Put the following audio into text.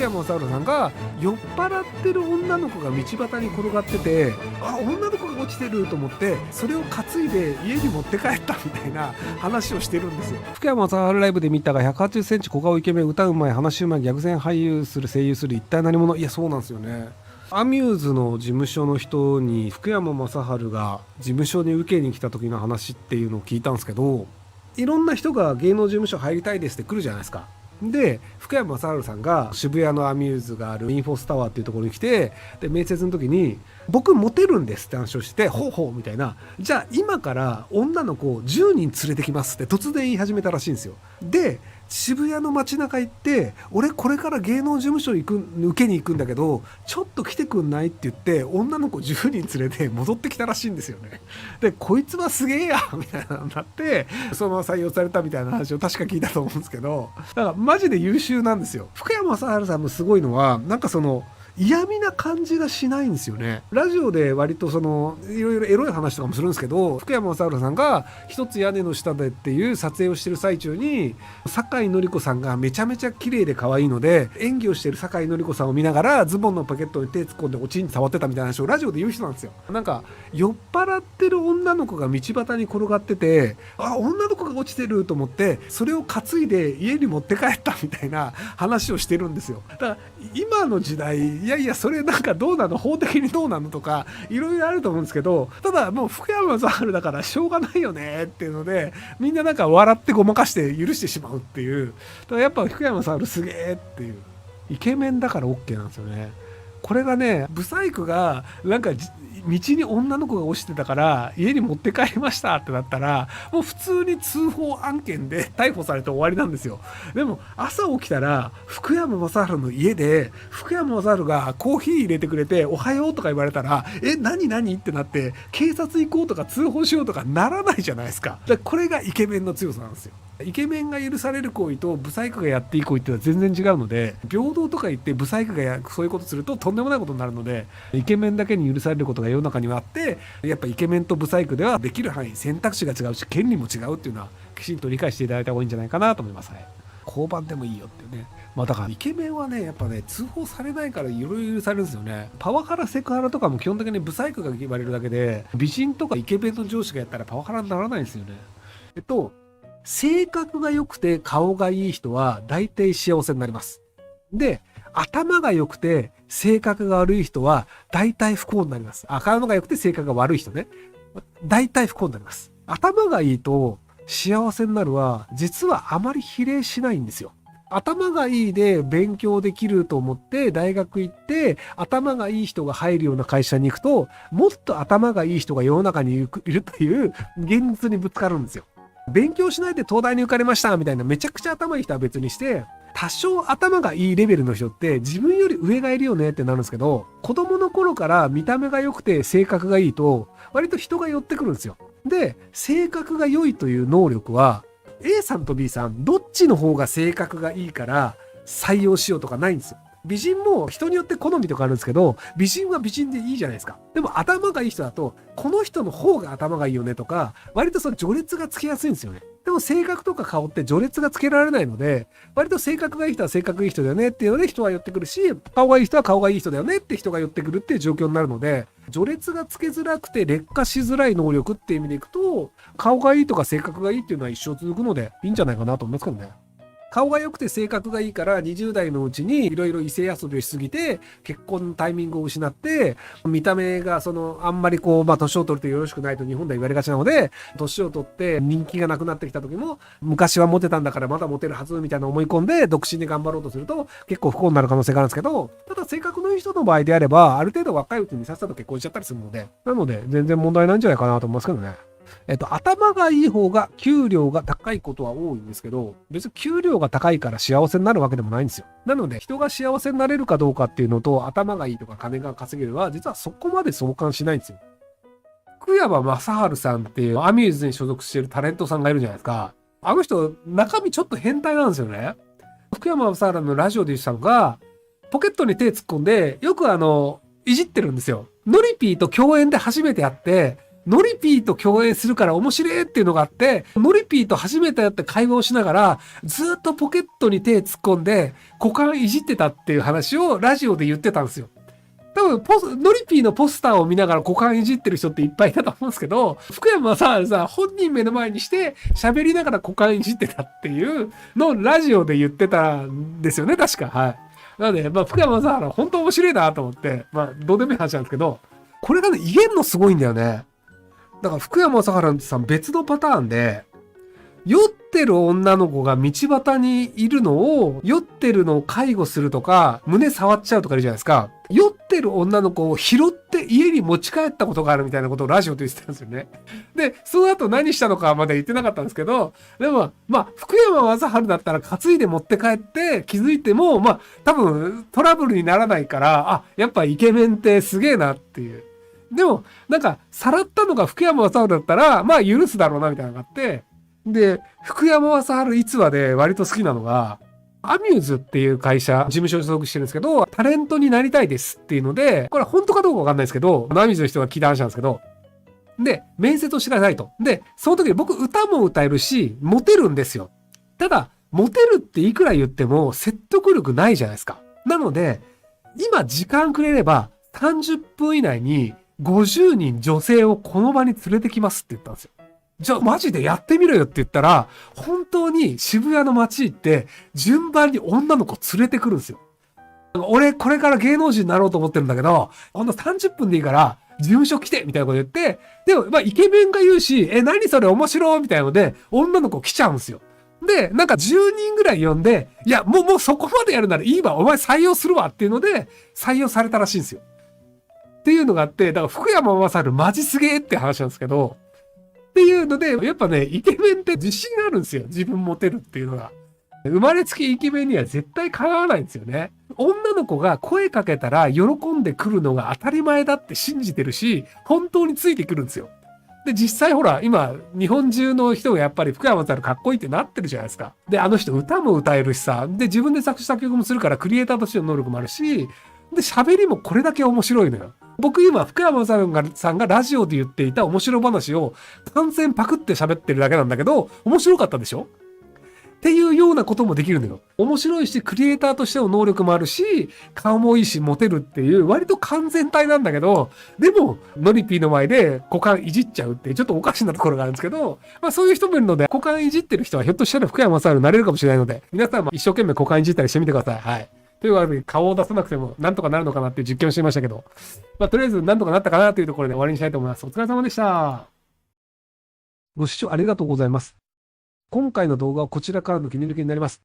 山雅治さんが酔っ払ってる女の子が道端に転がってて、女の子が落ちてると思ってそれを担いで家に持って帰ったみたいな話をしてるんですよ。福山雅治ライブで見たが180センチ小顔イケメン、歌うまい、話うまい、逆線俳優する、声優する、一体何者。いやそうなんですよね。アミューズの事務所の人に福山雅治が事務所に受けに来た時の話っていうのを聞いたんですけど、いろんな人が芸能事務所入りたいですって来るじゃないですか。で福山雅治さんが渋谷のアミューズがあるインフォスタワーっていうところに来て、で面接の時に僕モテるんですって話をしてて、ほうほうみたいな、じゃあ今から女の子を10人連れてきますって突然言い始めたらしいんですよ。で渋谷の街中行って、俺これから芸能事務所受けに行くんだけどちょっと来てくんないって言って女の子10人連れて戻ってきたらしいんですよね。でこいつはすげえやみたいなのになってそのまま採用されたみたいな話を確か聞いたと思うんですけど、だからマジで優秀なんですよ。福山雅治さんのすごいのはなんかその嫌味な感じがしないんですよね。ラジオで割とそのいろいろエロい話とかもするんですけど、福山雅治さんが一つ屋根の下でっていう撮影をしてる最中に酒井紀子さんがめちゃめちゃ綺麗で可愛いので演技をしてる酒井紀子さんを見ながらズボンのポケットに手突っ込んでおちんに触ってたみたいな話をラジオで言う人なんですよ。なんか酔っ払ってる女の子が道端に転がってて、女の子が落ちてると思ってそれを担いで家に持って帰ったみたいな話をしてるんですよ。だから今の時代いやいやそれなんかどうなの、法的にどうなのとかいろいろあると思うんですけど、ただもう福山雅治だからしょうがないよねっていうのでみんななんか笑ってごまかして許してしまうっていう。だからやっぱ福山雅治すげえっていう、イケメンだから OK なんですよね。これがねブサイクがなんか道に女の子が落ちてたから家に持って帰りましたってなったらもう普通に通報案件で逮捕されて終わりなんですよ。でも朝起きたら福山雅治の家で福山雅治がコーヒー入れてくれておはようとか言われたら何ってなって警察行こうとか通報しようとかならないじゃないですか。だからこれがイケメンの強さなんですよ。イケメンが許される行為とブサイクがやっていい行為っていうのは全然違うので、平等とか言ってブサイクがそういうことするととんでもないことになるので、イケメンだけに許されることが世の中にはあって、やっぱイケメンとブサイクではできる範囲選択肢が違うし権利も違うっていうのはきちんと理解していただいた方がいいんじゃないかなと思います。交番でもいいよっていうね。だからイケメンはねやっぱね通報されないからいろいろ許されるんですよね。パワハラセクハラとかも基本的にブサイクが言われるだけで、美人とかイケメンの上司がやったらパワハラにならないんですよね。性格が良くて顔がいい人は大体幸せになります。で、頭が良くて性格が悪い人は大体不幸になります。頭が良くて性格が悪い人ね。大体不幸になります。頭がいいと幸せになるは実はあまり比例しないんですよ。頭がいいで勉強できると思って大学行って頭がいい人が入るような会社に行くと、もっと頭がいい人が世の中にいるという現実にぶつかるんですよ。勉強しないで東大に受かりましたみたいなめちゃくちゃ頭いい人は別にして、多少頭がいいレベルの人って自分より上がいるよねってなるんですけど、子供の頃から見た目が良くて性格がいいと割と人が寄ってくるんですよ。で、性格が良いという能力は A さんと B さんどっちの方が性格がいいから採用しようとかないんですよ。美人も人によって好みとかあるんですけど、美人は美人でいいじゃないですか。でも頭がいい人だとこの人の方が頭がいいよねとか割とその序列がつけやすいんですよね。でも性格とか顔って序列がつけられないので、割と性格がいい人は性格いい人だよねっていうので人は寄ってくるし、顔がいい人は顔がいい人だよねって人が寄ってくるっていう状況になるので、序列がつけづらくて劣化しづらい能力っていう意味でいくと、顔がいいとか性格がいいっていうのは一生続くのでいいんじゃないかなと思いますけどね。顔が良くて性格がいいから20代のうちにいろいろ異性遊びをしすぎて結婚のタイミングを失って、見た目があんまり年を取るとよろしくないと日本では言われがちなので、年を取って人気がなくなってきた時も昔はモテたんだからまだモテるはずみたいな思い込んで独身で頑張ろうとすると結構不幸になる可能性があるんですけど、ただ性格のいい人の場合であればある程度若いうちにさっさと結婚しちゃったりするので、なので全然問題ないんじゃないかなと思いますけどね。頭がいい方が給料が高いことは多いんですけど、別に給料が高いから幸せになるわけでもないんですよ。なので人が幸せになれるかどうかっていうのと頭がいいとか金が稼げるは実はそこまで相関しないんですよ。福山雅治さんっていうアミューズに所属しているタレントさんがいるじゃないですか。あの人中身ちょっと変態なんですよね。福山雅治のラジオで言ってたのが、ポケットに手突っ込んでよくいじってるんですよ。ノリピーと共演で初めて会ってノリピーと共演するから面白いっていうのがあって、ノリピーと初めて会って会話をしながら、ずっとポケットに手突っ込んで、股間いじってたっていう話をラジオで言ってたんですよ。多分ノリピーのポスターを見ながら股間いじってる人っていっぱいいたと思うんですけど、福山さんさ、本人目の前にして喋りながら股間いじってたっていうのをラジオで言ってたんですよね、確か。はい。なので、福山さん、本当面白いなと思って、どうでもいい話なんですけど、これがね、言えんのすごいんだよね。だから福山雅治さん別のパターンで、酔ってる女の子が道端にいるのを、酔ってるのを介護するとか、胸触っちゃうとかいるじゃないですか。酔ってる女の子を拾って家に持ち帰ったことがあるみたいなことをラジオで言ってたんですよね。で、その後何したのかまで言ってなかったんですけど、でも、福山雅治だったら担いで持って帰って気づいても、多分トラブルにならないから、やっぱイケメンってすげえなっていう。でも、さらったのが福山雅治だったら、許すだろうなみたいなのがあって、で、福山雅治逸話で割と好きなのが、アミューズっていう会社、事務所に所属してるんですけど、タレントになりたいですっていうので、これ本当かどうかわかんないですけど、アミューズの人が聞いた話なんですけど、で、面接をしてくださいと。で、その時に僕歌も歌えるし、モテるんですよ。ただ、モテるっていくら言っても説得力ないじゃないですか。なので、今時間くれれば30分以内に50人女性をこの場に連れてきますって言ったんですよ。じゃあマジでやってみろよって言ったら、本当に渋谷の街行って順番に女の子連れてくるんですよ。俺これから芸能人になろうと思ってるんだけど、ほんと30分でいいから事務所来てみたいなこと言って、でもイケメンが言うし、何それ面白いみたいなので、女の子来ちゃうんですよ。で、10人ぐらい呼んで、いや、もうそこまでやるならいいわ、お前採用するわっていうので、採用されたらしいんですよ。っていうのがあって、だから福山雅治マジすげーって話なんですけど、っていうので、やっぱね、イケメンって自信あるんですよ。自分モテるっていうのが。生まれつきイケメンには絶対かなわないんですよね。女の子が声かけたら喜んでくるのが当たり前だって信じてるし、本当についてくるんですよ。で、実際ほら、今、日本中の人がやっぱり福山雅治かっこいいってなってるじゃないですか。で、あの人歌も歌えるしさ、で、自分で作詞作曲もするからクリエイターとしての能力もあるし、で、喋りもこれだけ面白いのよ。僕今、福山雅治さんがラジオで言っていた面白話を完全パクって喋ってるだけなんだけど、面白かったでしょっていうようなこともできるのよ。面白いし、クリエイターとしての能力もあるし、顔もいいし、モテるっていう、割と完全体なんだけど、でも、ノリピーの前で股間いじっちゃうっていう、ちょっとおかしなところがあるんですけど、そういう人もいるので、股間いじってる人はひょっとしたら福山雅治になれるかもしれないので、皆さんも一生懸命股間いじったりしてみてください。はい。というわけで、顔を出さなくてもなんとかなるのかなっていう実験をしてみましたけど、とりあえずなんとかなったかなというところで終わりにしたいと思います。お疲れ様でした。ご視聴ありがとうございます。今回の動画はこちらからの切り抜きになります。